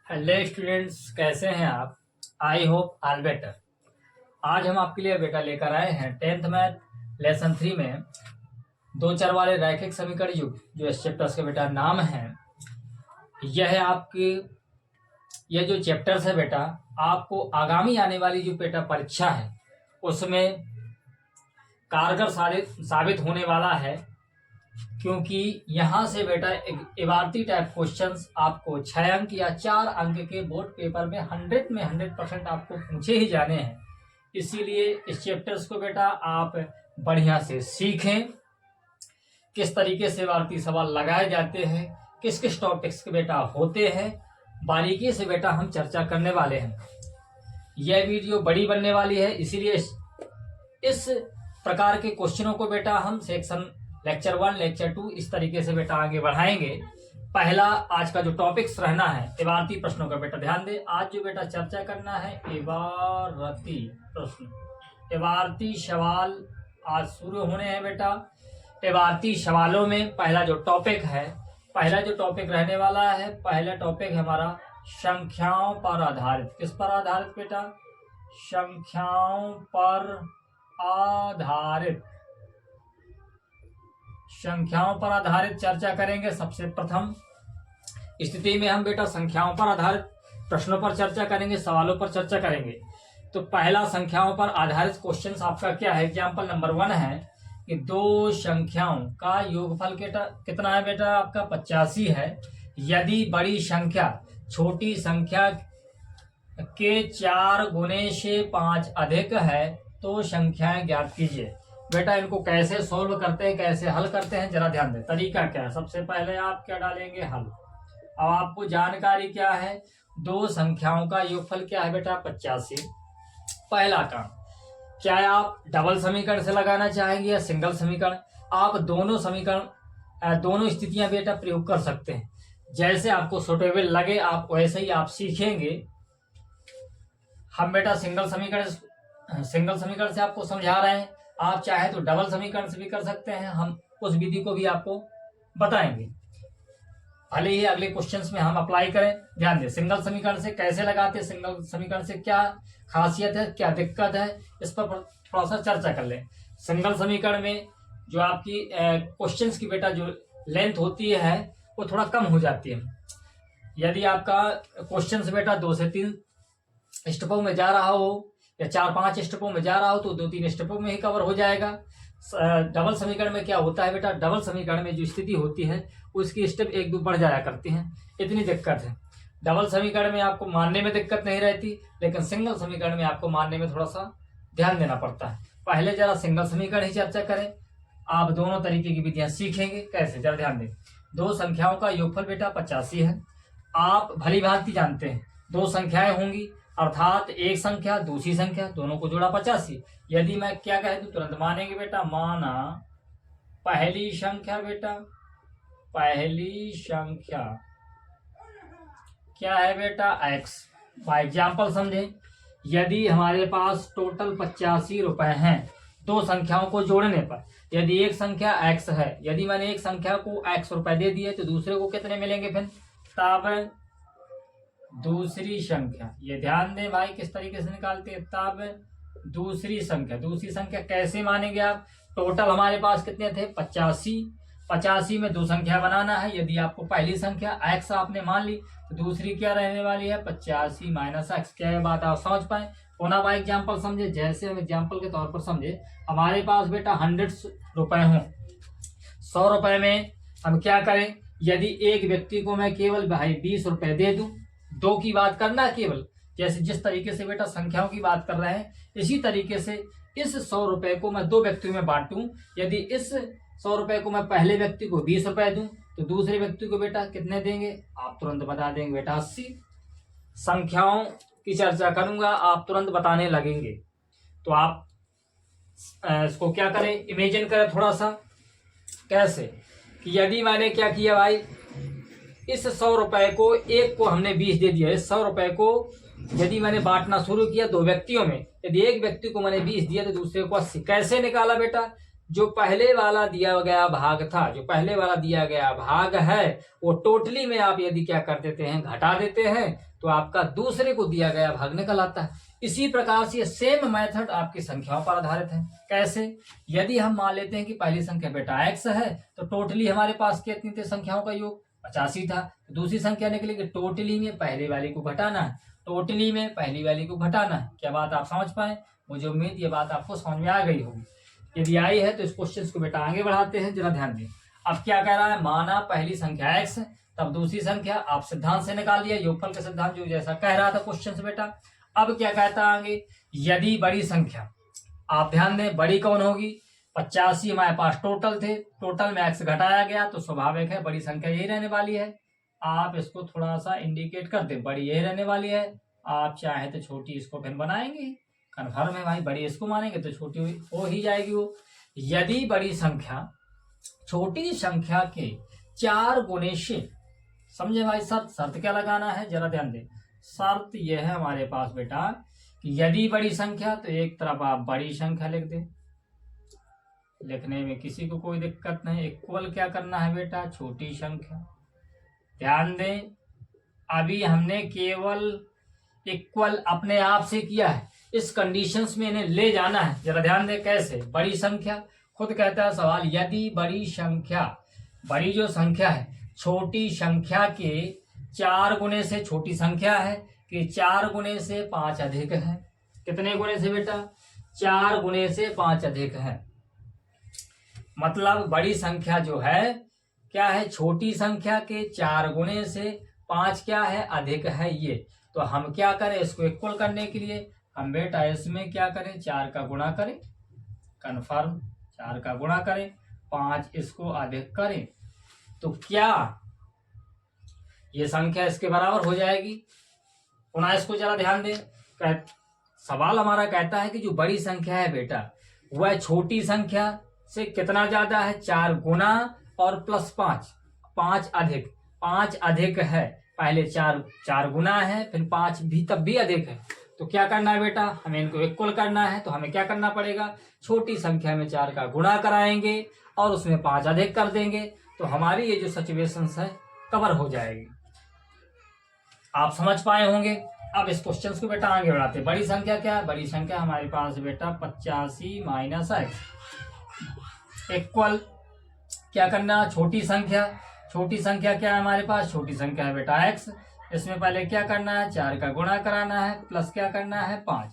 Hello students, कैसे हैं आप? I hope all better. आज हम आपके लिए बेटा लेकर आए हैं 10th मैथ लेसन 3 में दो चर वाले रैखिक समीकरण युग, जो इस चैप्टर्स के बेटा नाम है। यह है आपकी यह जो चैप्टर्स है बेटा, आपको आगामी आने वाली जो बेटा परीक्षा है उसमें कारगर साबित होने वाला है, क्योंकि यहाँ से बेटा इबारती टाइप क्वेश्चंस आपको 6 अंक या 4 अंक के बोर्ड पेपर में 100% आपको पूछे ही जाने हैं। इसीलिए इस चैप्टर्स को बेटा आप बढ़िया से सीखें, किस तरीके से इबारती सवाल लगाए जाते हैं, किस किस टॉपिक्स के बेटा होते हैं, बारीकी से बेटा हम चर्चा करने वाले हैं। यह वीडियो बड़ी बनने वाली है, इसीलिए इस प्रकार के क्वेश्चनों को बेटा हम सेक्शन लेक्चर 1, लेक्चर 2 इस तरीके से बेटा आगे बढ़ाएंगे। पहला आज का जो टॉपिक्स रहना है इबारती प्रश्नों का बेटा ध्यान दे। आज जो बेटा चर्चा करना है इबारती प्रश्न, इबारती सवाल आज शुरू होने हैं बेटा। इबारती सवालों में पहला जो टॉपिक रहने वाला है, पहला टॉपिक है हमारा संख्याओं पर आधारित। किस पर आधारित बेटा? संख्याओं पर आधारित। संख्याओं पर आधारित चर्चा करेंगे। सबसे प्रथम स्थिति में हम बेटा संख्याओं पर आधारित प्रश्नों पर चर्चा करेंगे, सवालों पर चर्चा करेंगे। तो पहला संख्याओं पर आधारित क्वेश्चन आपका क्या है? एग्जाम्पल नंबर 1 है कि दो संख्याओं का योगफल कितना है बेटा? आपका 85 है। यदि बड़ी संख्या छोटी संख्या के 4 गुने से 5 अधिक है तो संख्याएं ज्ञात कीजिए। बेटा इनको कैसे सोल्व करते हैं, कैसे हल करते हैं, जरा ध्यान दें। तरीका क्या है? सबसे पहले आप क्या डालेंगे? हल। अब आपको जानकारी क्या है? दो संख्याओं का योगफल क्या है बेटा? 85। पहला काम क्या है, आप डबल समीकरण से लगाना चाहेंगे या सिंगल समीकरण? आप दोनों स्थितियां बेटा प्रयोग कर सकते हैं, जैसे आपको सुटेबल लगे आप वैसे ही आप सीखेंगे। हम बेटा सिंगल समीकरण से आपको समझा रहे हैं, आप चाहे तो डबल समीकरण से भी कर सकते हैं। हम उस विधि को भी आपको बताएंगे, भले ही अगले क्वेश्चंस में हम अप्लाई करें। ध्यान दें, सिंगल समीकरण से कैसे लगाते हैं, सिंगल समीकरण से क्या खासियत है, क्या दिक्कत है, इस पर थोड़ा सा चर्चा कर लें। सिंगल समीकरण में जो आपकी क्वेश्चंस की बेटा जो लेंथ होती है वो थोड़ा कम हो जाती है। यदि आपका क्वेश्चंस बेटा 2 से 3 स्टेपों में जा रहा हो या 4-5 स्टेपों में जा रहा हो तो 2-3 स्टेपों में ही कवर हो जाएगा। डबल समीकरण में क्या होता है बेटा? डबल समीकरण में जो स्थिति होती है उसकी स्टेप 1-2 बढ़ जाया करती हैं, इतनी दिक्कत है। डबल समीकरण में आपको मानने में दिक्कत नहीं रहती, लेकिन सिंगल समीकरण में आपको मानने में थोड़ा सा ध्यान देना पड़ता है। पहले जरा सिंगल समीकरण ही चर्चा करें, आप दोनों तरीके की विधियां सीखेंगे। कैसे? जरा ध्यान दें। दो संख्याओं का योगफल बेटा 85 है। आप भली भांति जानते हैं दो संख्याएं होंगी, अर्थात एक संख्या दूसरी संख्या दोनों को जोड़ा 85। यदि मैं क्या कह दूं तुरंत मानेंगे बेटा। माना पहली संख्या बेटा, पहली संख्या क्या है बेटा? x। बाय एग्जाम्पल समझे, यदि हमारे पास टोटल 85 रुपए हैं दो संख्याओं को जोड़ने पर, यदि एक संख्या x है, यदि मैंने एक संख्या को x रुपए दे दिए तो दूसरे को कितने मिलेंगे? फिर तब दूसरी संख्या, ये ध्यान दें भाई किस तरीके से निकालते हैं। तब दूसरी संख्या कैसे मानेंगे आप? टोटल हमारे पास कितने थे? 85 में दो संख्या बनाना है। यदि आपको पहली संख्या x आपने मान ली तो दूसरी क्या रहने वाली है? 85 माइनस x। क्या ये बात आप समझ पाए? पुनः भाई एग्जाम्पल समझे, जैसे हम एग्जाम्पल के तौर पर समझे, हमारे पास बेटा 100 रुपए हों, 100 रुपए में हम क्या करें? यदि एक व्यक्ति को मैं केवल भाई 20 रुपए दे दूं, दो की बात करना केवल, जैसे जिस तरीके से बेटा संख्याओं की बात कर रहे हैं, इसी तरीके से इस 100 रुपए को मैं दो व्यक्तियों में बांटूं। यदि इस 100 रुपए को मैं पहले व्यक्ति को 20 रुपए दूं तो दूसरे व्यक्ति को बेटा कितने देंगे? आप तुरंत बता देंगे बेटा 80। संख्याओं की चर्चा करूंगा, आप तुरंत बताने लगेंगे। तो आप इसको क्या करें, इमेजिन करें थोड़ा सा। कैसे कि यदि मैंने क्या किया भाई, इस 100 रुपए को एक को हमने 20 दे दिया। इस 100 रुपए को यदि मैंने बांटना शुरू किया दो व्यक्तियों में, यदि एक व्यक्ति को मैंने 20 दिया तो दूसरे को 80। कैसे निकाला बेटा? जो पहले वाला दिया गया भाग था, जो पहले वाला दिया गया भाग है, वो टोटली में आप यदि क्या कर देते हैं, घटा देते हैं, तो आपका दूसरे को दिया गया भाग निकल आता है। इसी प्रकार से सेम मेथड आपकी संख्याओं पर आधारित है। कैसे? यदि हम मान लेते हैं कि पहली संख्या बेटा x है, तो टोटली हमारे पास कितनी थी संख्याओं का योग? 85 था। दूसरी संख्या निकलेगी, टोटली में पहले वाली को घटाना है, टोटली में पहली वाली को घटाना है। क्या बात आप समझ पाए? मुझे उम्मीद ये बात आपको समझ में आ गई होगी। यदि आई है तो इस क्वेश्चन को बेटा आगे बढ़ाते हैं, जरा ध्यान दें। अब क्या कह रहा है? माना पहली संख्या x, तब दूसरी संख्या, आप सिद्धांत से निकाल दिया, योगफल का सिद्धांत जो जैसा कह रहा था क्वेश्चन से बेटा। अब क्या कहता है आगे? यदि बड़ी संख्या, आप ध्यान दें, बड़ी कौन होगी? 85 हमारे पास टोटल थे, टोटल में x घटाया गया, तो स्वाभाविक है बड़ी संख्या यही रहने वाली है। आप इसको थोड़ा सा इंडिकेट कर दें, बड़ी यही रहने वाली है। आप चाहे तो छोटी इसको फिर बनाएंगे, कन्फर्म है भाई, बड़ी इसको मानेंगे तो छोटी हो ही जाएगी वो। यदि बड़ी संख्या छोटी संख्या के 4 गुने से, समझे भाई? शर्त क्या लगाना है, जरा ध्यान दें। शर्त यह है हमारे पास बेटा कि यदि बड़ी संख्या, तो एक तरफ आप बड़ी संख्या लिख दें, लिखने में किसी को कोई दिक्कत नहीं। इक्वल क्या करना है बेटा? छोटी संख्या। ध्यान दें, अभी हमने केवल इक्वल अपने आप से किया है, इस कंडीशंस में इन्हें ले जाना है। जरा ध्यान दें कैसे? बड़ी संख्या, खुद कहता है सवाल, यदि बड़ी संख्या, बड़ी जो संख्या है छोटी संख्या के 4 गुने से, छोटी संख्या है कि 4 गुने से 5 अधिक है। कितने गुने से बेटा? 4 गुने से 5 अधिक है। मतलब बड़ी संख्या जो है क्या है? छोटी संख्या के 4 गुने से 5 क्या है? अधिक है ये। तो हम क्या करें? इसको इक्वल करने के लिए हम बेटा इसमें क्या करें? 4 का गुणा करें, कन्फर्म, 4 का गुणा करें, 5 इसको अधिक करें, तो क्या ये संख्या इसके बराबर हो जाएगी? पुनः इसको जरा ध्यान दें। सवाल हमारा कहता है कि जो बड़ी संख्या है बेटा, वह छोटी संख्या से कितना ज्यादा है? 4 गुना और प्लस 5, 5 अधिक, 5 अधिक है। पहले 4 गुना है, फिर 5 भी तब भी अधिक है। तो क्या करना है बेटा? हमें इनको इक्वल करना है। तो हमें क्या करना पड़ेगा? छोटी संख्या में 4 का गुणा कराएंगे और उसमें 5 अधिक कर देंगे, तो हमारी ये जो सिचुएशन है कवर हो जाएगी। आप समझ पाए होंगे। अब इस क्वेश्चन को बेटा आगे बढ़ाते हैं। बड़ी संख्या क्या है? बड़ी संख्या हमारे पास बेटा 85 माइनस x इक्वल क्या करना? छोटी संख्या, छोटी संख्या क्या है हमारे पास? छोटी संख्या है बेटा x। इसमें पहले क्या करना है? 4 का गुणा कराना है, प्लस क्या करना है? 5।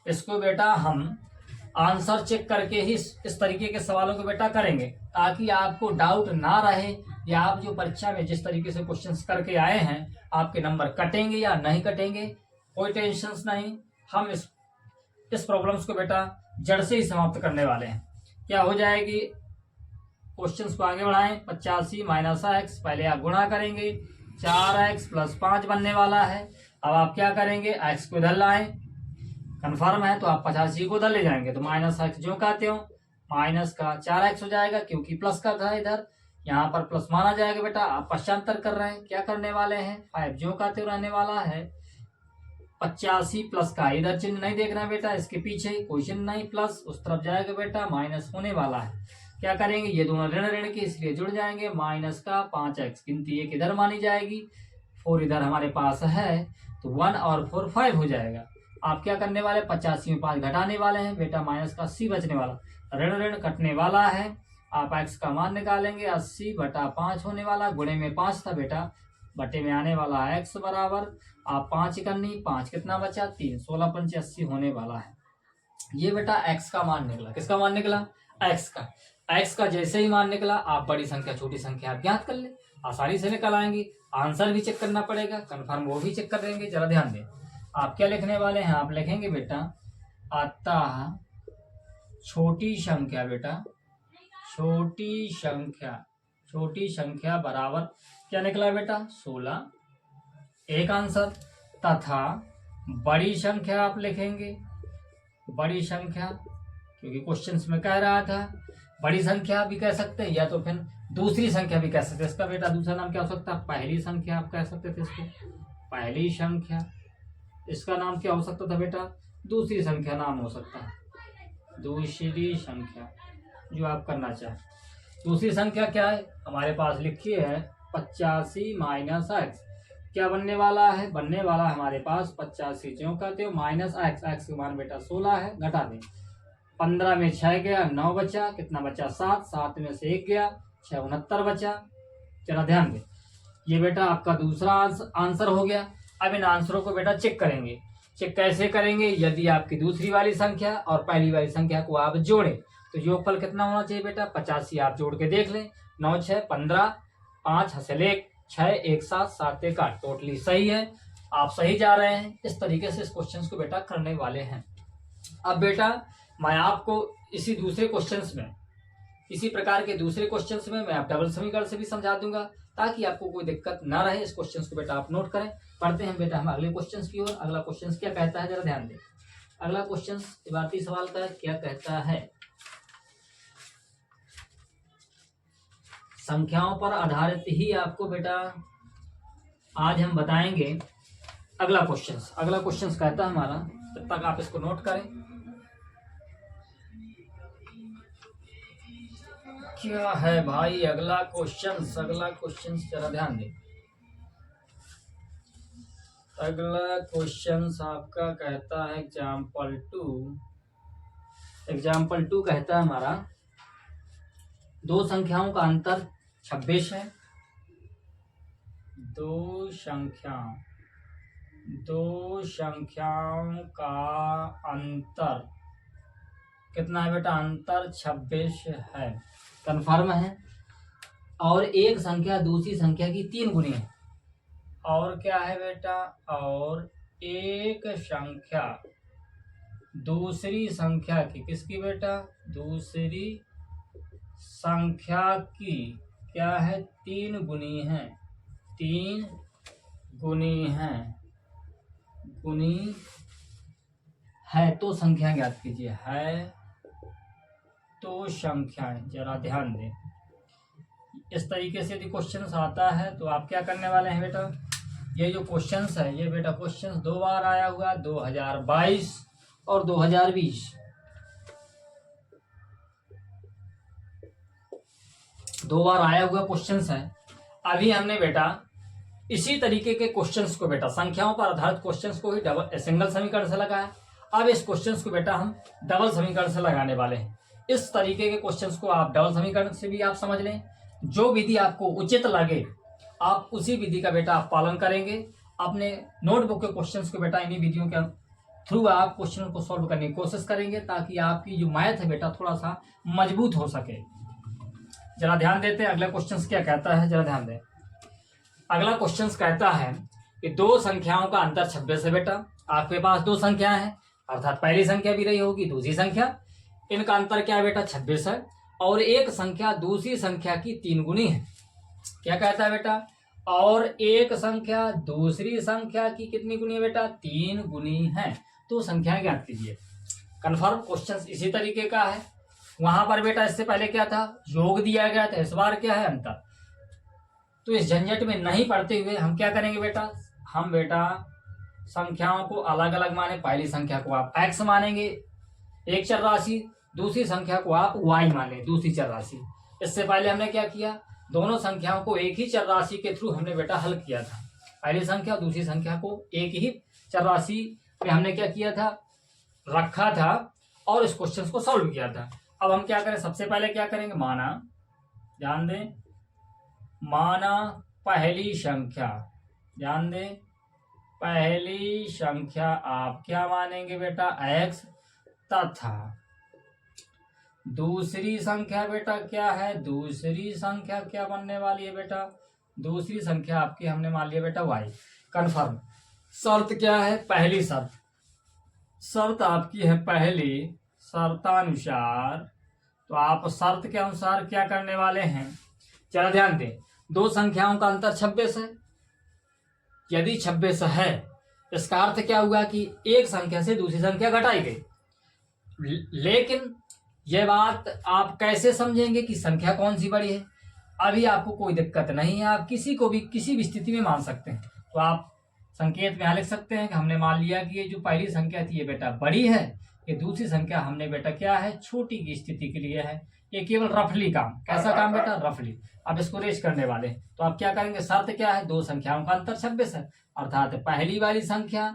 इसको बेटा हम आंसर चेक करके ही इस तरीके के सवालों को बेटा करेंगे, ताकि आपको डाउट ना रहे, या आप जो परीक्षा में जिस तरीके से क्वेश्चंस करके आए हैं आपके नंबर कटेंगे या नहीं कटेंगे, कोई टेंशन नहीं। हम इस प्रॉब्लम्स को बेटा जड़ से ही समाप्त करने वाले हैं। क्या हो जाएगी? क्वेश्चंस को आगे बढ़ाएं। 85 माइनस x, पहले आप गुणा करेंगे, 4x प्लस 5 बनने वाला है। अब आप क्या करेंगे? x को इधर लाएं, कन्फर्म है, तो आप 85 को उधर ले जाएंगे, तो माइनस x जो कहते हो, माइनस का 4x हो जाएगा, क्योंकि प्लस का था इधर, यहाँ पर प्लस माना जाएगा बेटा। आप पश्चांतर कर रहे हैं, क्या करने वाले हैं? 5 जो कहते हो रहने वाला है। 85 प्लस का इधर चिन्ह नहीं देखना बेटा, इसके पीछे कोई चिन्ह नहीं, प्लस उस तरफ जाएगा बेटा, माइनस होने वाला है। क्या करेंगे? ये दोनों ऋण ऋण के इसलिए जुड़ जाएंगे, माइनस का 5x, गिनती 1 इधर मानी जाएगी, 4 इधर हमारे पास है, तो 1 और 4 5 हो जाएगा। आप क्या करने वाले? 85 में 5 घटाने वाले हैं बेटा, माइनस का 80 बचने वाला, ऋण ऋण कटने वाला है। आप x का मान निकालेंगे, 80 बटा 5 होने वाला, गुणे में 5 था बेटा, बटे में आने वाला है x बराबर, आप 5 करनी, 5 कितना बचा? 3, 16 पंचे 80 होने वाला है। ये बेटा x का मान निकला। किसका मान निकला? x का। x का जैसे ही मान निकला, आप बड़ी संख्या छोटी संख्या आप ज्ञात कर ले, आसानी से निकल आएंगी। आंसर भी चेक करना पड़ेगा, कन्फर्म वो भी चेक कर देंगे। जरा ध्यान दें, आप क्या लिखने वाले हैं? आप लिखेंगे बेटा अतः छोटी संख्या, बेटा छोटी संख्या बराबर क्या निकला बेटा? 16, एक आंसर। तथा बड़ी संख्या आप लिखेंगे, बड़ी संख्या, क्योंकि क्वेश्चंस में कह रहा था बड़ी संख्या भी कह सकते हैं, या तो फिर दूसरी संख्या भी कह सकते हैं। इसका बेटा दूसरा नाम क्या हो सकता है? पहली संख्या आप कह सकते थे इसको, पहली संख्या। इसका नाम क्या हो सकता था बेटा? दूसरी संख्या नाम हो सकता है, दूसरी संख्या। जो आप करना चाहें। दूसरी संख्या क्या है हमारे पास लिखी है 85 माइनस एक्स। क्या बनने वाला है? बनने वाला हमारे पास 85 ज्यों का त्यों माइनस एक्स। एक्स का मान बेटा 16 है, घटा दें। 15 में 6 गया, 9 बचा, कितना बचा 7, 7 में से 1 गया, 6 69 बचा। जरा ध्यान दें, ये बेटा आपका दूसरा आंसर हो गया। अब इन आंसरों को बेटा चेक करेंगे। चेक कैसे करेंगे? यदि आपकी दूसरी वाली संख्या और पहली वाली संख्या को आप जोड़ें तो योगफल कितना होना चाहिए बेटा? 85 आप जोड़ के देख लें। 9 6 15, 5 हसल 1, 6 1 7, 7 1 8, टोटली सही है। आप सही जा रहे हैं। इस तरीके से इस क्वेश्चन को बेटा करने वाले हैं। अब बेटा मैं आपको इसी दूसरे क्वेश्चंस में, इसी प्रकार के दूसरे क्वेश्चंस में मैं आप डबल समीकरण से भी समझा दूंगा ताकि आपको कोई दिक्कत ना रहे। इस क्वेश्चंस को बेटा आप नोट करें। पढ़ते हैं बेटा हम अगले क्वेश्चंस की ओर। अगला क्वेश्चंस क्या कहता है जरा ध्यान दें। अगला क्वेश्चन इबारती सवाल का क्या कहता है? संख्याओं पर आधारित ही आपको बेटा आज हम बताएंगे अगला क्वेश्चंस। अगला क्वेश्चंस कहता है हमारा, तब तक आप इसको नोट करें। क्या है भाई अगला क्वेश्चंस? अगला क्वेश्चंस जरा ध्यान दें। अगला क्वेश्चंस आपका कहता है एग्जाम्पल 2 कहता है हमारा, दो संख्याओं का अंतर 26 है। दो संख्याओं का अंतर कितना है बेटा? अंतर 26 है, कन्फर्म है। और एक संख्या दूसरी संख्या की 3 गुनी है। और क्या है बेटा? और एक संख्या दूसरी संख्या की, किसकी बेटा? दूसरी संख्या की क्या है? 3 गुनी है। 3 गुनी है तो संख्या ज्ञात कीजिए। है तो संख्याएं, जरा ध्यान दें। इस तरीके से यदि क्वेश्चन आता है तो आप क्या करने वाले हैं बेटा? ये जो क्वेश्चंस है ये बेटा क्वेश्चंस 2 बार आया हुआ, 2022 और 2020। 2 बार आया हुआ क्वेश्चंस है। अभी हमने बेटा इसी तरीके के क्वेश्चंस को बेटा संख्याओं पर आधारित क्वेश्चंस को ही सिंगल समीकरण से लगाया। अब इस क्वेश्चंस को बेटा हम डबल समीकरण से लगाने वाले हैं। इस तरीके के क्वेश्चंस को आप डबल समीकरण से भी आप समझ लें। जो विधि आपको उचित लगे आप उसी विधि का बेटा आप पालन करेंगे। अपने नोटबुक के क्वेश्चंस को बेटा इन्हीं विधियों के थ्रू आप क्वेश्चन को सॉल्व करने की कोशिश करेंगे ताकि आपकी जो मैथ है बेटा थोड़ा सा मजबूत हो सके। जरा ध्यान देते हैं अगला क्वेश्चन क्या कहता है, जरा ध्यान दें। अगला क्वेश्चन कहता है कि दो संख्याओं का अंतर 26 है बेटा। आपके पास दो संख्याएं हैं, अर्थात पहली संख्या भी रही होगी दूसरी संख्या, इनका अंतर क्या है बेटा? 26 है। और एक संख्या दूसरी संख्या की 3 गुनी है। क्या कहता है बेटा? और एक संख्या दूसरी संख्या की कितनी गुनी है बेटा? 3 गुनी है तो संख्या ज्ञात कीजिए। कन्फर्म क्वेश्चन इसी तरीके का है। वहां पर बेटा इससे पहले क्या था? योग दिया गया था। इस बार क्या है? अंतर। तो इस झंझट में नहीं पढ़ते हुए हम क्या करेंगे बेटा? हम बेटा संख्याओं को अलग अलग माने। पहली संख्या को आप x मानेंगे, एक चर राशि, दूसरी संख्या को आप y माने, दूसरी चर राशि। इससे पहले हमने क्या किया? दोनों संख्याओं को एक ही चर राशि के थ्रू हमने बेटा हल किया था। पहली संख्या दूसरी संख्या को एक ही चर राशि पे हमने क्या किया था? रखा था और इस क्वेश्चन को सॉल्व किया था। अब हम क्या करें? सबसे पहले क्या करेंगे? माना, ध्यान दें, माना पहली संख्या, ध्यान दें, पहली संख्या आप क्या मानेंगे बेटा? x, तथा दूसरी संख्या बेटा क्या है? दूसरी संख्या क्या बनने वाली है बेटा? दूसरी संख्या आपकी हमने मान लिया बेटा y। कन्फर्म। शर्त क्या है? पहली शर्त आपकी है पहली शर्तानुसार। तो आप शर्त के अनुसार क्या करने वाले हैं? चलो ध्यान दें, दो संख्याओं का अंतर 26 है। यदि 26 है इसका अर्थ क्या हुआ कि एक संख्या से दूसरी संख्या घटाई गई। लेकिन यह बात आप कैसे समझेंगे कि संख्या कौन सी बड़ी है? अभी आपको कोई दिक्कत नहीं है, आप किसी को भी किसी भी स्थिति में मान सकते हैं। तो आप संकेत में यहाँ लिख सकते हैं कि हमने मान लिया कि ये जो पहली संख्या थी ये बेटा बड़ी है, ये दूसरी संख्या हमने बेटा क्या है? छोटी की स्थिति के लिए है। ये केवल रफली काम, कैसा काम बेटा, रफली। अब इसको रेश करने वाले हैं, तो आप क्या करेंगे, शर्त क्या है, दो संख्याओं का अंतर 26 है, अर्थात पहली वाली संख्या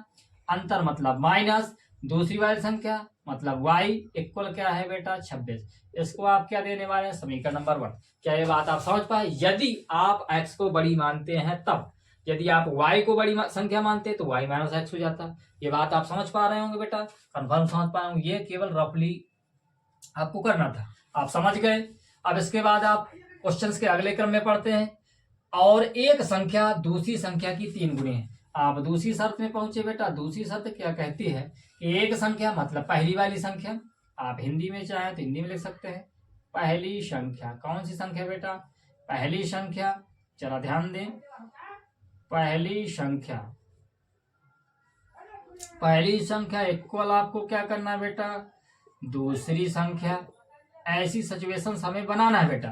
अंतर मतलब माइनस, दूसरी वाली संख्या मतलब y इक्वल क्या है बेटा 26। इसको आप क्या देने वाले हैं, समीकरण नंबर 1। क्या ये बात आप समझ पाए? यदि आप x को बड़ी मानते हैं तब, यदि आप y को बड़ी संख्या मानते हैं तो y माइनस एक्स हो जाता। ये बात आप समझ पा रहे होंगे बेटा, कंफर्म समझ पाए होंगे। ये केवल रफली आपको करना था, आप समझ गए। अब इसके बाद आप क्वेश्चंस के अगले क्रम में पढ़ते हैं। और एक संख्या दूसरी संख्या की 3 गुनी है। आप दूसरी शर्त में पहुंचे बेटा। दूसरी शर्त क्या कहती है कि एक संख्या मतलब पहली वाली संख्या, आप हिंदी में चाहें तो हिंदी में लिख सकते हैं, पहली संख्या। कौन सी संख्या बेटा, पहली संख्या, जरा ध्यान दें, पहली संख्या, पहली संख्या इक्वल आपको क्या करना है बेटा, दूसरी संख्या। ऐसी सिचुएशन हमें बनाना है बेटा,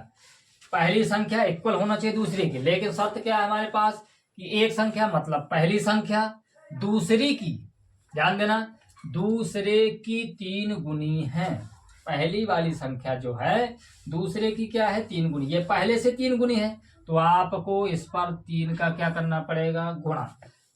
पहली संख्या इक्वल होना चाहिए दूसरी की, लेकिन शर्त क्या है हमारे पास कि एक संख्या मतलब पहली संख्या दूसरी की, ध्यान देना, दूसरे की 3 गुनी है। पहली वाली संख्या जो है दूसरे की क्या है, 3 गुनी। ये पहले से 3 गुनी है, तो आपको इस पर 3 का क्या करना पड़ेगा, गुणा।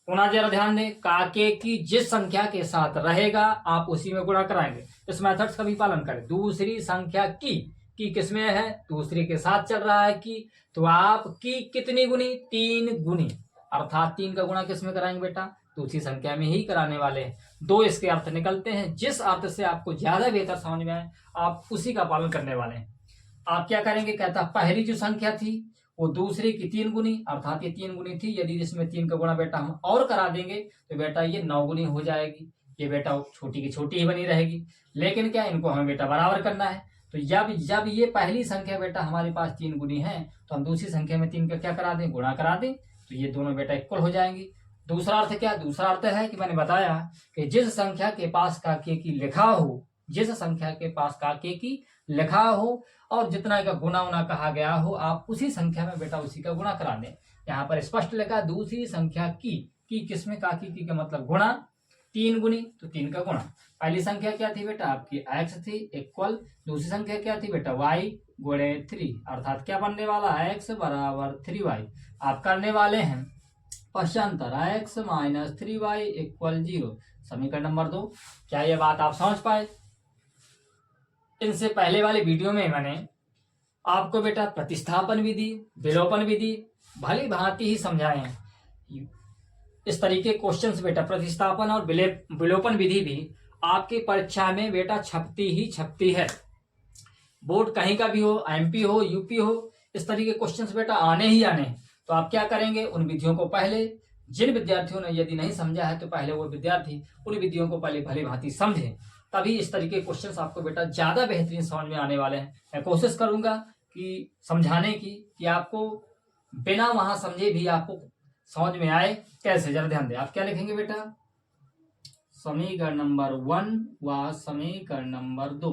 पुनः जरा ध्यान दें, काके की जिस संख्या के साथ रहेगा आप उसी में गुणा कराएंगे। इस मेथड्स का भी पालन करें। दूसरी संख्या की किसमें है, दूसरे के साथ चल रहा है की, तो आप की कितनी गुनी, 3 गुनी, अर्थात 3 का गुणा किसमें कराएंगे बेटा, दूसरी संख्या में ही कराने वाले हैं। दो इसके अर्थ निकलते हैं, जिस अर्थ से आपको ज्यादा बेहतर समझ में आए आप उसी का पालन करने वाले हैं। आप क्या करेंगे, कहता पहली जो संख्या थी वो दूसरे की 3 गुनी, अर्थात ये 3 गुनी थी, यदि इसमें 3 का गुणा बेटा हम और करा देंगे तो बेटा ये 9 गुनी हो जाएगी। ये बेटा छोटी की छोटी ही बनी रहेगी, लेकिन क्या इनको हमें बेटा बराबर करना है। तो जब ये पहली संख्या बेटा हमारे पास 3 गुनी है तो हम दूसरी संख्या में 3 का क्या करा दें, गुणा करा दें, तो ये दोनों बेटा इक्वल हो जाएंगी। दूसरा अर्थ क्या, दूसरा अर्थ है कि मैंने बताया कि जिस संख्या के पास काके की लिखा हो, जिस संख्या के पास काके की लिखा हो और जितना का गुना उना कहा गया हो, आप उसी संख्या में बेटा उसी का गुणा करा दें। यहाँ पर स्पष्ट लिखा दूसरी संख्या की किसमें, काकी की का मतलब गुणा, 3 गुनी तो 3 का गुणा। पहली संख्या क्या थी बेटा आपकी x थी इक्वल, दूसरी संख्या क्या थी बेटा y गुणे 3, अर्थात क्या बनने वाला है, x बराबर 3y। आप करने वाले हैं पश्चांतर x माइनस 3y इक्वल 0, समीकरण नंबर 2। क्या ये बात आप समझ पाए? इनसे पहले वाले वीडियो में मैंने आपको बेटा प्रतिस्थापन विधि, विलोपन विधि भली भांति ही समझाए हैं। इस तरीके क्वेश्चंस बेटा प्रतिस्थापन और विलोपन विधि भी आपकी परीक्षा में बेटा छपती है। बोर्ड कहीं का भी हो, एमपी हो, यूपी हो, इस तरीके क्वेश्चंस बेटा आने ही आने। तो आप क्या करेंगे, उन विधियों को पहले, जिन विद्यार्थियों ने यदि नहीं समझा है तो पहले वो विद्यार्थी उन विधियों को पहले भली भांति समझे, तभी इस तरीके के क्वेश्चंस आपको बेटा ज्यादा बेहतरीन समझ में आने वाले हैं। मैं कोशिश करूंगा कि समझाने की कि आपको बिना वहां समझे भी आपको समझ में आए। कैसे, जरा ध्यान दें। आप क्या लिखेंगे बेटा, समीकरण नंबर 1 व समीकरण नंबर 2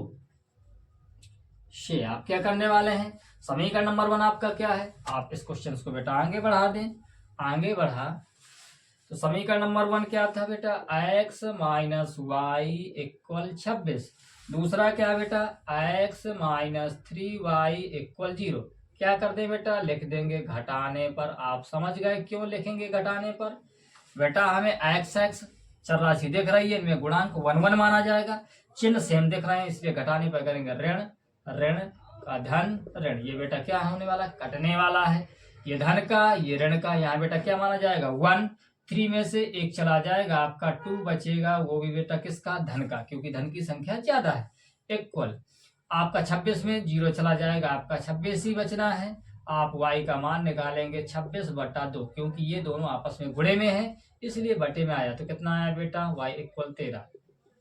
से आप क्या करने वाले हैं, समीकरण नंबर 1 आपका क्या है, आप इस क्वेश्चन को बेटा आगे बढ़ा दें, आगे बढ़ा तो समीकरण नंबर 1 क्या था बेटा, x माइनस वाई इक्वल 26। दूसरा क्या बेटा, x माइनस 3y इक्वल 0। क्या कर दे बेटा, लिख देंगे घटाने पर। आप समझ गए क्यों लिखेंगे घटाने पर, बेटा हमें x चर राशि दिख रही है, इनमें गुणांक 1 1 माना जाएगा, चिन्ह सेम दिख रहे हैं, इसलिए घटाने पर करेंगे ऋण, ऋण का धन ऋण। ये बेटा क्या होने वाला, कटने वाला है, ये धन का ये ऋण का, यहाँ बेटा क्या माना जाएगा 1, 3 में से 1 चला जाएगा, आपका 2 बचेगा, वो भी बेटा किसका, धन का, क्योंकि धन की संख्या ज्यादा है, इक्वल आपका 26 में 0 चला जाएगा, आपका 26 ही बचना है। आप y का मान निकालेंगे 26/2, क्योंकि ये दोनों आपस में गुणे में है इसलिए बटे में आया, तो कितना आया बेटा, y इक्वल 13।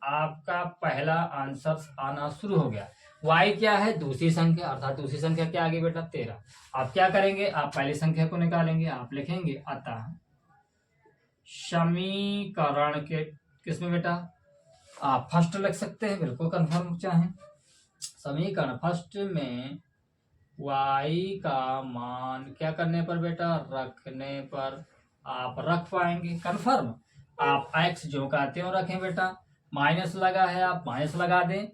आपका पहला आंसर आना शुरू हो गया। y क्या है, दूसरी संख्या, अर्थात दूसरी संख्या क्या आ गई बेटा 13। आप क्या करेंगे, आप पहली संख्या को निकालेंगे, आप लिखेंगे अतः समीकरण के किसमें बेटा, आप फर्स्ट लिख सकते हैं, बिल्कुल कंफर्म चाहें, समीकरण फर्स्ट में y का मान क्या करने पर बेटा, रखने पर आप रख पाएंगे कंफर्म। आप x जो का त्यों रखें बेटा, माइनस लगा है आप माइनस लगा दें,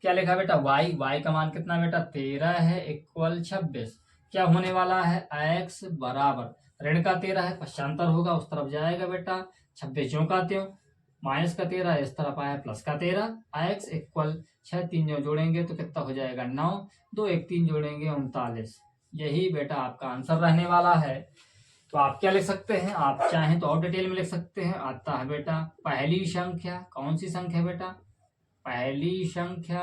क्या लिखा बेटा y का मान कितना बेटा 13 है इक्वल 26। क्या होने वाला है x बराबर ऋण का 13 है, पश्चांतर होगा उस तरफ जाएगा बेटा, 26 ज्यों का त्यों, माइनस का 13 इस तरफ आया प्लस का 13, x इक्वल 6 3 जो जोड़ेंगे तो कितना हो जाएगा 9, 2 1 3 जोड़ेंगे 39। यही बेटा आपका आंसर रहने वाला है। तो आप क्या लिख सकते हैं, आप चाहें तो और डिटेल में लिख सकते हैं। आता है बेटा पहली संख्या, कौन सी संख्या बेटा, पहली संख्या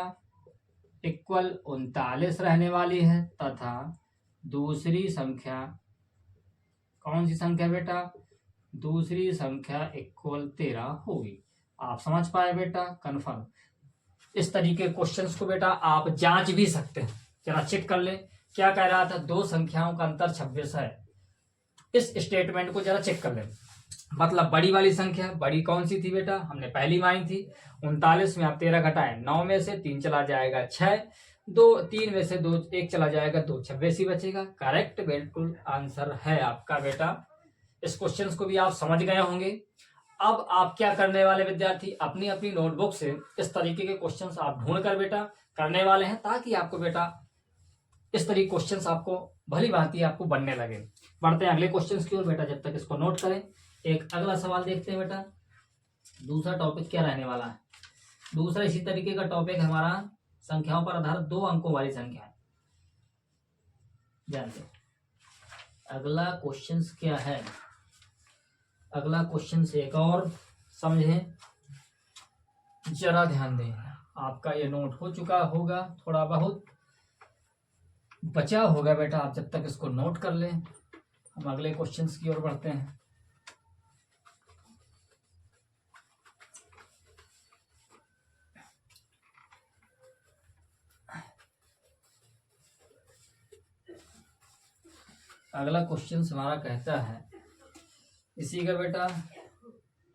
इक्वल 39 रहने वाली है, तथा दूसरी संख्या कौन सी संख्या बेटा, दूसरी संख्या इक्वल 13 होगी। आप समझ पाए बेटा, कंफर्म। इस तरीके के क्वेश्चंस को बेटा आप जांच भी सकते हैं, जरा चेक कर ले। क्या कह रहा था, दो संख्याओं का अंतर 26 है, इस स्टेटमेंट को जरा चेक कर ले। मतलब बड़ी वाली संख्या, बड़ी कौन सी थी बेटा, हमने पहली मानी थी 39 में आप 13 घटाएं, 9 में से 3 चला जाएगा 6, 3 में से 2 1 चला जाएगा 2, 26 ही बचेगा। करेक्ट बिल्कुल आंसर है आपका बेटा। इस क्वेश्चन को भी आप समझ गए होंगे। अब आप क्या करने वाले विद्यार्थी, अपनी अपनी नोटबुक से इस तरीके के क्वेश्चंस आप ढूंढ कर बेटा करने वाले हैं, ताकि आपको बेटा इस तरीके क्वेश्चंस आपको भली भांति आपको बनने लगे। बढ़ते हैं अगले क्वेश्चंस की ओर बेटा, जब तक इसको नोट करें। एक अगला सवाल देखते हैं बेटा, दूसरा टॉपिक क्या रहने वाला है। दूसरा इसी तरीके का टॉपिक हमारा संख्याओं पर आधारित 2 अंकों वाली संख्या है। जानते अगला क्वेश्चन क्या है, अगला क्वेश्चन से एक और समझें, जरा ध्यान दें। आपका ये नोट हो चुका होगा, थोड़ा बहुत बचा होगा बेटा, आप जब तक इसको नोट कर लें हम अगले क्वेश्चंस की ओर बढ़ते हैं। अगला क्वेश्चन हमारा कहता है इसी का बेटा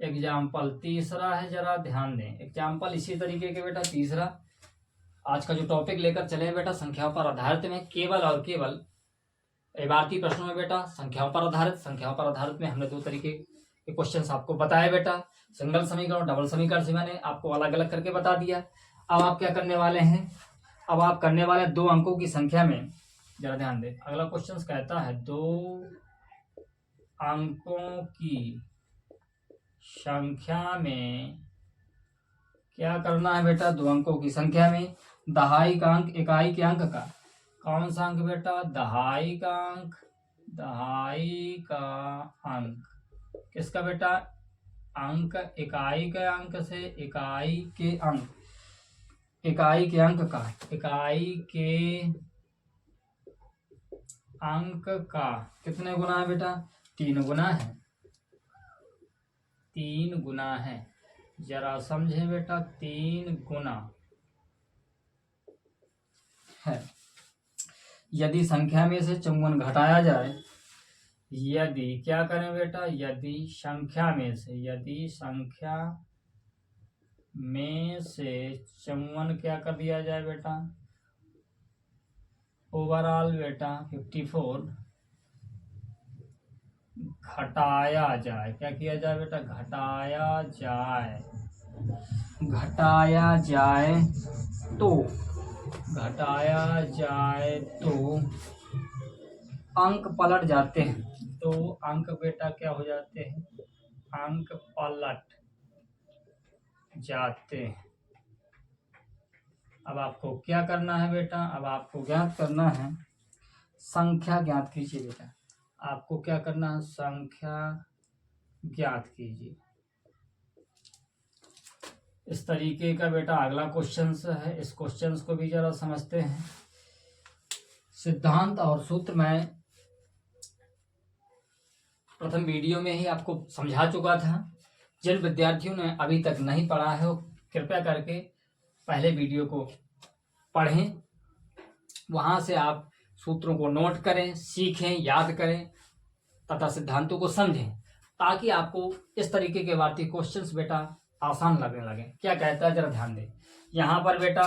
एग्जाम्पल तीसरा है, जरा ध्यान दें। एग्जाम्पल इसी तरीके के बेटा तीसरा, आज का जो टॉपिक लेकर चले बेटा संख्याओं पर आधारित में, केवल और केवल इबारती प्रश्नों में बेटा संख्याओं पर आधारित में हमने 2 तरीके के क्वेश्चंस आपको बताए बेटा, सिंगल समीकरण और डबल समीकरण से मैंने आपको अलग अलग करके बता दिया। अब आप क्या करने वाले हैं, अब आप करने वाले 2 अंकों की संख्या में, जरा ध्यान दें। अगला क्वेश्चन कहता है 2 अंकों की संख्या में क्या करना है बेटा, 2 अंकों की संख्या में दहाई का अंक, इकाई के अंक का, कौन सा अंक बेटा, दहाई का अंक, दहाई का अंक किसका बेटा, अंक इकाई के अंक से इकाई के अंक, इकाई के अंक का, इकाई के अंक का कितने गुना है बेटा, 3 गुना है, 3 गुना है। जरा समझे बेटा, 3 गुना है। यदि संख्या में से 54 घटाया जाए, यदि क्या करें बेटा, यदि संख्या में से 54 क्या कर दिया जाए बेटा, ओवरऑल बेटा 54 घटाया जाए, क्या किया जाए बेटा, घटाया जाए, घटाया जाए तो अंक पलट जाते हैं। तो अंक बेटा क्या हो जाते हैं, अंक पलट जाते हैं। अब आपको क्या करना है बेटा, अब आपको ज्ञात करना है, संख्या ज्ञात कीजिए बेटा। आपको क्या करना है, संख्या ज्ञात कीजिए। इस तरीके का बेटा अगला क्वेश्चन है, इस क्वेश्चन को भी जरा समझते हैं। सिद्धांत और सूत्र मैं प्रथम वीडियो में ही आपको समझा चुका था। जिन विद्यार्थियों ने अभी तक नहीं पढ़ा है वो कृपया करके पहले वीडियो को पढ़ें, वहां से आप सूत्रों को नोट करें, सीखें, याद करें तथा सिद्धांतों को समझें, ताकि आपको इस तरीके के वार्तिक क्वेश्चंस बेटा आसान लगने लगे। क्या कहता है, जरा ध्यान दें। यहाँ पर बेटा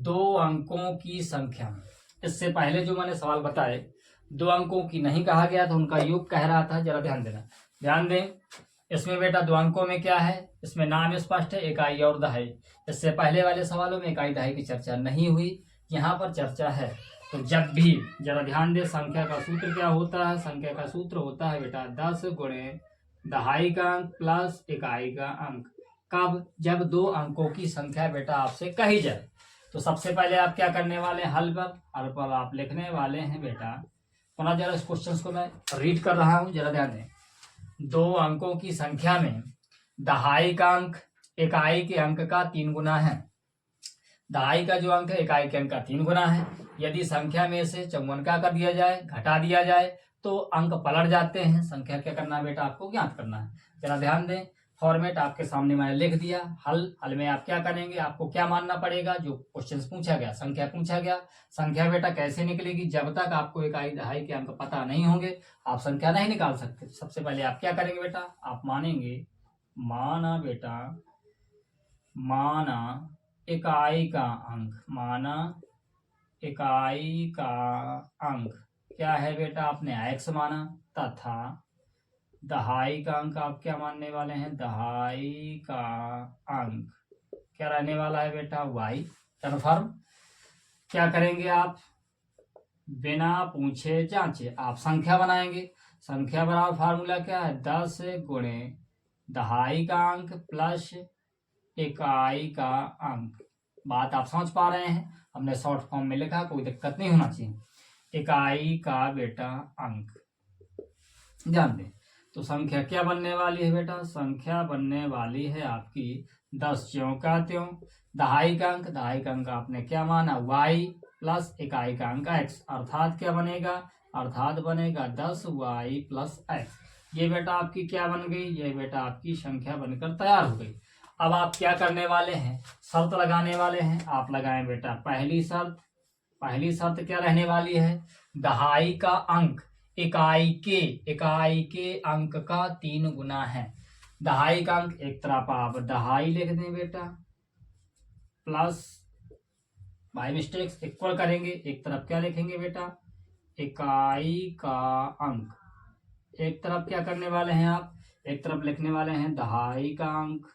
2 अंकों की संख्या, इससे पहले जो मैंने सवाल बताए 2 अंकों की नहीं कहा गया था, उनका योग कह रहा था। जरा ध्यान देना, ध्यान दें। इसमें बेटा दो अंकों में क्या है, इसमें नाम स्पष्ट है, इकाई और दहाई। इससे पहले वाले सवालों में इकाई दहाई की चर्चा नहीं हुई, यहाँ पर चर्चा है। तो जब भी जरा ध्यान दे, संख्या का सूत्र क्या होता है, संख्या का सूत्र होता है बेटा 10 गुणे दहाई का अंक प्लस इकाई का अंक। कब, जब दो अंकों की संख्या बेटा आपसे कही जाए। तो सबसे पहले आप क्या करने वाले हैं, हल पर आप लिखने वाले हैं बेटा, पुनः जरा इस क्वेश्चन को मैं रीड कर रहा हूं, जरा ध्यान दें। दो अंकों की संख्या में दहाई का अंक इकाई के अंक का 3 गुना है। दहाई का जो अंक है इकाई के अंक का 3 गुना है। यदि संख्या में से 54 का कर दिया जाए, घटा दिया जाए, तो अंक पलट जाते हैं। संख्या क्या करना है बेटा, आपको ज्ञात करना है। जरा ध्यान दें, फॉर्मेट आपके सामने मैंने लिख दिया। हल में आप क्या करेंगे, आपको क्या मानना पड़ेगा, जो क्वेश्चन पूछा गया, संख्या पूछा गया। संख्या बेटा कैसे निकलेगी, जब तक आपको इकाई दहाई के अंक पता नहीं होंगे आप संख्या नहीं निकाल सकते। सबसे पहले आप क्या करेंगे बेटा, आप मानेंगे, माना बेटा, माना इकाई का अंक, माना इकाई का अंक क्या है बेटा, आपने x माना, तथा दहाई का अंक आप क्या मानने वाले हैं, दहाई का अंक क्या रहने वाला है बेटा, y। कन्फर्म क्या करेंगे आप, बिना पूछे जांचे आप संख्या बनाएंगे। संख्या बराबर फार्मूला क्या है, 10 गुणे दहाई का अंक प्लस इकाई का अंक। बात आप समझ पा रहे हैं, हमने शॉर्ट फॉर्म में लिखा, कोई दिक्कत नहीं होना चाहिए। इकाई का बेटा अंक, ध्यान दें। तो संख्या क्या बनने वाली है बेटा, संख्या बनने वाली है आपकी 10 ज्यों का त्यों, दहाई का अंक आपने क्या माना, y प्लस इकाई का अंक x, अर्थात क्या बनेगा, अर्थात बनेगा 10y प्लस x। ये बेटा आपकी क्या बन गई, ये बेटा आपकी संख्या बनकर तैयार हो गई। अब आप क्या करने वाले हैं, शर्त लगाने वाले हैं। आप लगाएं बेटा पहली शर्त क्या रहने वाली है, दहाई का अंक इकाई के अंक का 3 गुना है। दहाई का अंक एक तरफ आप दहाई लिख दें बेटा, प्लस बाय मिस्टेक इक्वल करेंगे, एक तरफ क्या लिखेंगे बेटा, इकाई का अंक। एक तरफ क्या करने वाले हैं आप, एक तरफ लिखने वाले हैं दहाई का अंक,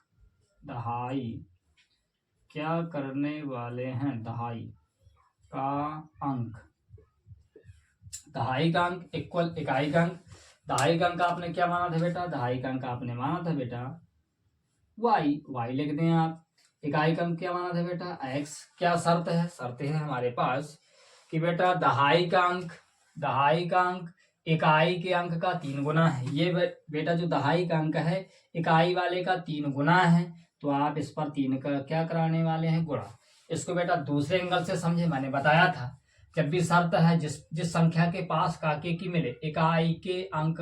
दहाई क्या करने वाले हैं, दहाई का अंक, दहाई का अंक इक्वल इकाई का अंक। दहाई का अंक आपने क्या माना था बेटा, दहाई का अंक आपने माना था बेटा y लिख दें आप। इकाई का अंक क्या माना था बेटा x। क्या शर्त है, शर्त है हमारे पास कि बेटा दहाई का अंक इकाई के अंक का 3 गुना है। ये बेटा जो दहाई का अंक है इकाई वाले का 3 गुना है, तो आप इस पर 3 का क्या कराने वाले हैं, गुणा। इसको बेटा दूसरे एंगल से समझे, मैंने बताया था जब भी शर्त है जिस संख्या के पास काके की मिले इकाई के अंक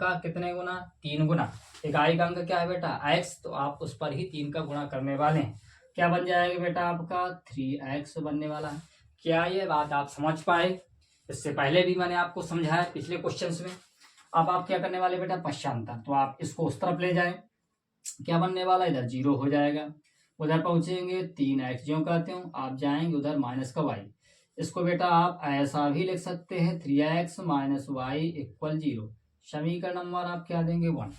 का कितने गुना, 3 गुना। इकाई का अंक क्या है बेटा x, तो आप उस पर ही 3 का गुणा करने वाले हैं। क्या बन जाएगा बेटा आपका 3x बनने वाला है। क्या ये बात आप समझ पाए, इससे पहले भी मैंने आपको समझाया पिछले क्वेश्चंस में। अब आप क्या करने वाले बेटा पश्चांतर, तो आप इसको उस तरफ ले जाएं, क्या बनने वाला, इधर 0 हो जाएगा, उधर पहुंचेंगे 3x ज्यों कहते हो, आप जाएंगे उधर माइनस का y। इसको बेटा आप ऐसा भी लिख सकते हैं 3x माइनस वाई इक्वल 0। समीकरण नंबर आप क्या देंगे 1।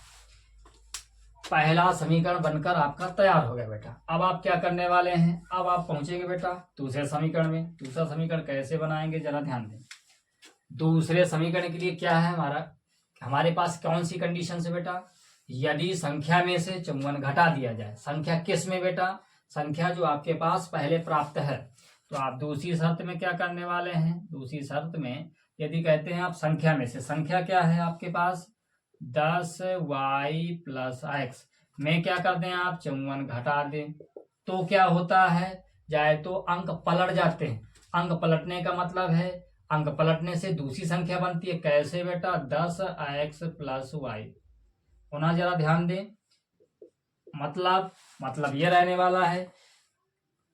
पहला समीकरण बनकर आपका तैयार हो गया बेटा। अब आप क्या करने वाले हैं, अब आप पहुंचेंगे बेटा दूसरे समीकरण में। दूसरा समीकरण कैसे बनाएंगे जरा ध्यान दें। दूसरे समीकरण के लिए क्या है हमारे पास कौन सी कंडीशन से बेटा, यदि संख्या में से 54 घटा दिया जाए। संख्या किस में बेटा, संख्या जो आपके पास पहले प्राप्त है। तो आप दूसरी शर्त में क्या करने वाले हैं, दूसरी शर्त में यदि कहते हैं आप संख्या में से, संख्या क्या है आपके पास 10y प्लस x में क्या कर दें आप 54 घटा दें, तो क्या होता है, जाए तो अंक पलट जाते हैं। अंक पलटने का मतलब है अंक पलटने से दूसरी संख्या बनती है। कैसे बेटा 10x प्लस y। पुनः जरा ध्यान दें, मतलब ये रहने वाला है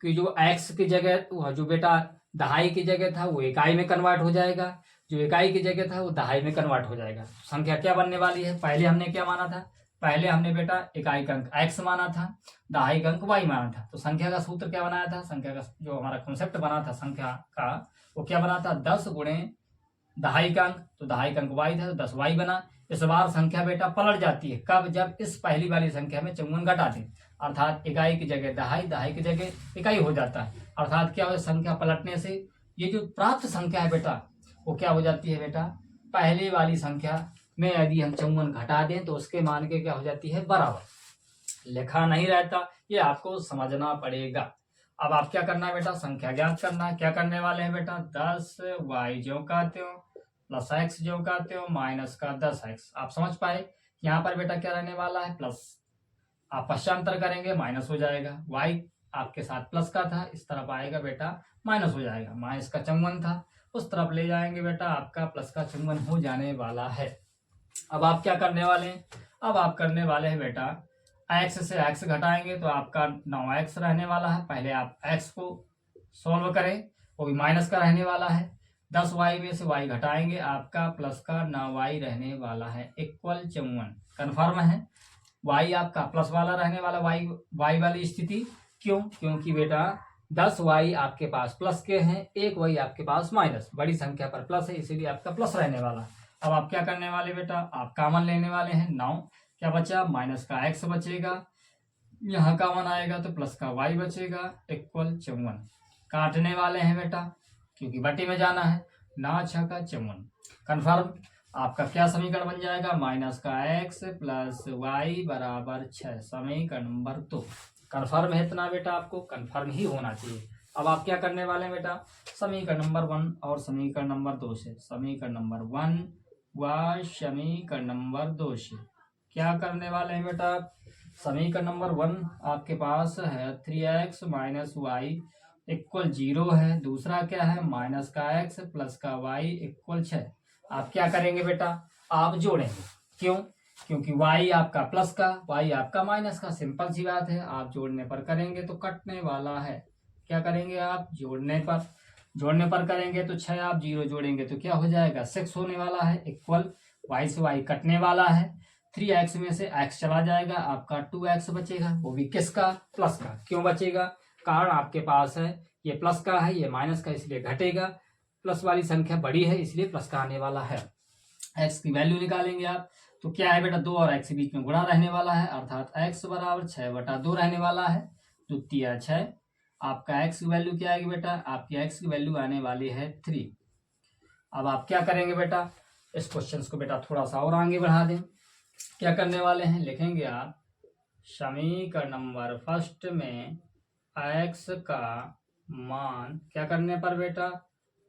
कि जो x की जगह जो बेटा दहाई की जगह था वो इकाई में कन्वर्ट हो जाएगा, जो इकाई की जगह था वो दहाई में कन्वर्ट हो जाएगा। संख्या क्या बनने वाली है, पहले हमने क्या माना था, पहले हमने बेटा इकाई का अंक x माना था, दहाई का अंक y माना था। तो संख्या का सूत्र क्या बनाया था, संख्या का जो हमारा कॉन्सेप्ट बना था संख्या का वो क्या बना था 10 गुणे दहाई का अंक, तो दहाई का अंक वाई था तो 10y बना। इस बार संख्या बेटा पलट जाती है, कब? जब इस पहली वाली संख्या में 54 घटा दें, अर्थात इकाई की जगह दहाई, दहाई की जगह इकाई हो जाता है। अर्थात क्या हो, संख्या पलटने से ये जो प्राप्त संख्या है बेटा वो क्या हो जाती है बेटा, पहली वाली संख्या में यदि हम 54 घटा दें तो उसके मान के क्या हो जाती है, बराबर। लिखा नहीं रहता, ये आपको समझना पड़ेगा। अब आप क्या करना है बेटा, संख्या ज्ञात करना है। क्या करने वाले हैं बेटा, 10y जो का त्यों प्लस x जो का त्यों माइनस का 10x। आप समझ पाए, यहाँ पर बेटा क्या रहने वाला है, प्लस। आप पश्चांतर करेंगे माइनस हो जाएगा, y आपके साथ प्लस का था, इस तरफ आएगा बेटा माइनस हो जाएगा। माइनस का 54 था, उस तरफ ले जाएंगे बेटा, आपका प्लस का 54 हो जाने वाला है। अब आप क्या करने वाले हैं, अब आप करने वाले हैं बेटा, x से x घटाएंगे तो आपका 9x रहने वाला है। पहले आप x को सॉल्व करें, वो भी माइनस का रहने वाला है। 10y में से y घटाएंगे, आपका प्लस का 9y रहने वाला है, इक्वल 54। कन्फर्म है, y आपका प्लस वाला रहने वाला, y वाली स्थिति। क्यों? क्योंकि बेटा 10y आपके पास प्लस के हैं, 1y आपके पास माइनस, बड़ी संख्या पर प्लस है इसीलिए आपका प्लस रहने वाला। अब आप क्या करने वाले बेटा, आप कॉमन लेने वाले हैं 9, क्या बचा, माइनस का x बचेगा, यहाँ कॉमन आएगा तो प्लस का y बचेगा, इक्वल 54। काटने वाले हैं बेटा क्योंकि बटे में जाना है, 9 6 का 54। कन्फर्म, आपका क्या समीकरण बन जाएगा, माइनस का x प्लस y बराबर 6, समीकरण नंबर 2। कन्फर्म है इतना बेटा, आपको कन्फर्म ही होना चाहिए। अब आप क्या करने वाले हैं बेटा, समीकरण नंबर 1 और समीकरण नंबर 2 से, समीकरण नंबर 1 व समीकरण नंबर 2 से क्या करने वाले हैं बेटा, समीकरण नंबर 1 आपके पास है 3x माइनस वाई इक्वल 0 है। दूसरा क्या है, माइनस का x प्लस का y इक्वल 6। आप क्या करेंगे बेटा, आप जोड़ेंगे। क्यों? क्योंकि y आपका प्लस का, y आपका माइनस का, सिंपल सी बात है। आप जोड़ने पर करेंगे तो कटने वाला है। क्या करेंगे आप, जोड़ने पर करेंगे तो 6, आप 0 जोड़ेंगे तो क्या हो जाएगा, 6 होने वाला है, इक्वल y से y कटने वाला है। 3x में से x चला जाएगा, आपका 2x बचेगा, वो भी किसका, प्लस का। क्यों बचेगा, कारण आपके पास है ये प्लस का है, ये माइनस का, इसलिए घटेगा। प्लस वाली संख्या बड़ी है इसलिए प्लस का आने वाला है। x की वैल्यू निकालेंगे आप, तो क्या है बेटा, 2 और x के बीच में गुणा रहने वाला है, अर्थात x बराबर 6/2 रहने वाला है, द्वितीय 6। आपका x की वैल्यू क्या आएगी बेटा, आपकी x की वैल्यू आने वाली है 3। अब आप क्या करेंगे बेटा, इस क्वेश्चन को बेटा थोड़ा सा और आगे बढ़ा दें। क्या करने वाले हैं, लिखेंगे आप समीकरण नंबर फर्स्ट में x का मान क्या करने पर बेटा,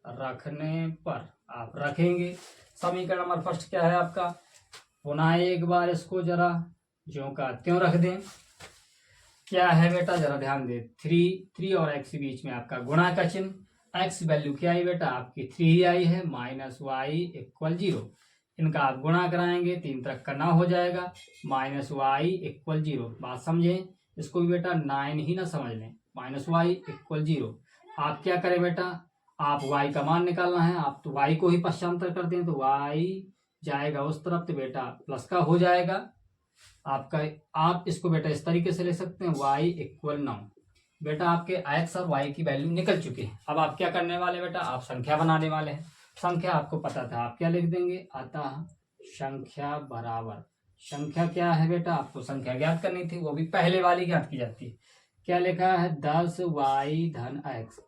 रखने पर आप रखेंगे। समीकरण नंबर फर्स्ट क्या है आपका, पुनः एक बार इसको जरा ज्यों का त्यों रख दें। क्या है बेटा, जरा ध्यान दे, 3 और x के बीच में आपका गुणा का चिन्ह। x वैल्यू क्या आई बेटा, आपकी 3 ही आई है, माइनस वाई इक्वल 0। इनका आप गुणा कराएंगे, 3 तरफ का 9 हो जाएगा, माइनस वाई इक्वल 0। बात समझें, इसको भी बेटा 9 ही ना समझ लें, माइनस वाई इक्वल 0। आप क्या करें बेटा, आप y का मान निकालना है, आप तो y को ही पश्चांतर कर दें तो y जाएगा उस तरफ, तो बेटा प्लस का हो जाएगा आपका। आप इसको बेटा इस तरीके से ले सकते हैं, y इक्वल 9। बेटा आपके x और y की वैल्यू निकल चुकी है। अब आप क्या करने वाले बेटा, आप संख्या बनाने वाले हैं। संख्या आपको पता था, आप क्या लिख देंगे, अतः संख्या बराबर, संख्या क्या है बेटा, आपको संख्या ज्ञात करनी थी, वो भी पहले वाली ज्ञात की जाती है। क्या लिखा है, 10y धन x।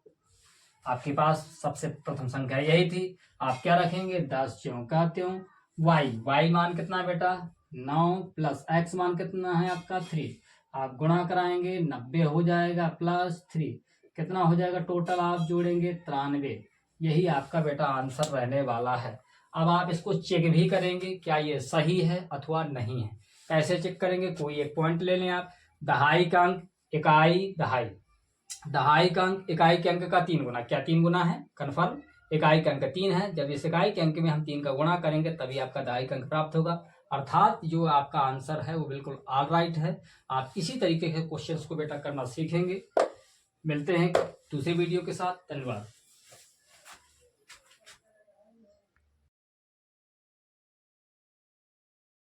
आपके पास सबसे प्रथम संख्या यही थी। आप क्या रखेंगे, 10 ज्यों का त्यों y मान कितना बेटा, 9 प्लस x मान कितना है आपका 3। आप गुणा कराएंगे, 90 हो जाएगा प्लस 3, कितना हो जाएगा टोटल, आप जोड़ेंगे 93। यही आपका बेटा आंसर रहने वाला है। अब आप इसको चेक भी करेंगे, क्या ये सही है अथवा नहीं है। कैसे चेक करेंगे, कोई एक पॉइंट ले लें आप, दहाई का अंक इकाई दहाई, दहाई का अंक इकाई के अंक का 3 गुना, क्या 3 गुना है, कन्फर्म, इकाई का अंक 3 है। जब इस इकाई के अंक में हम 3 का गुणा करेंगे तभी आपका दहाई का अंक प्राप्त होगा, अर्थात जो आपका आंसर है वो बिल्कुल ऑल राइट है। आप इसी तरीके के क्वेश्चंस को बेटा करना सीखेंगे। मिलते हैं दूसरे वीडियो के साथ, धन्यवाद।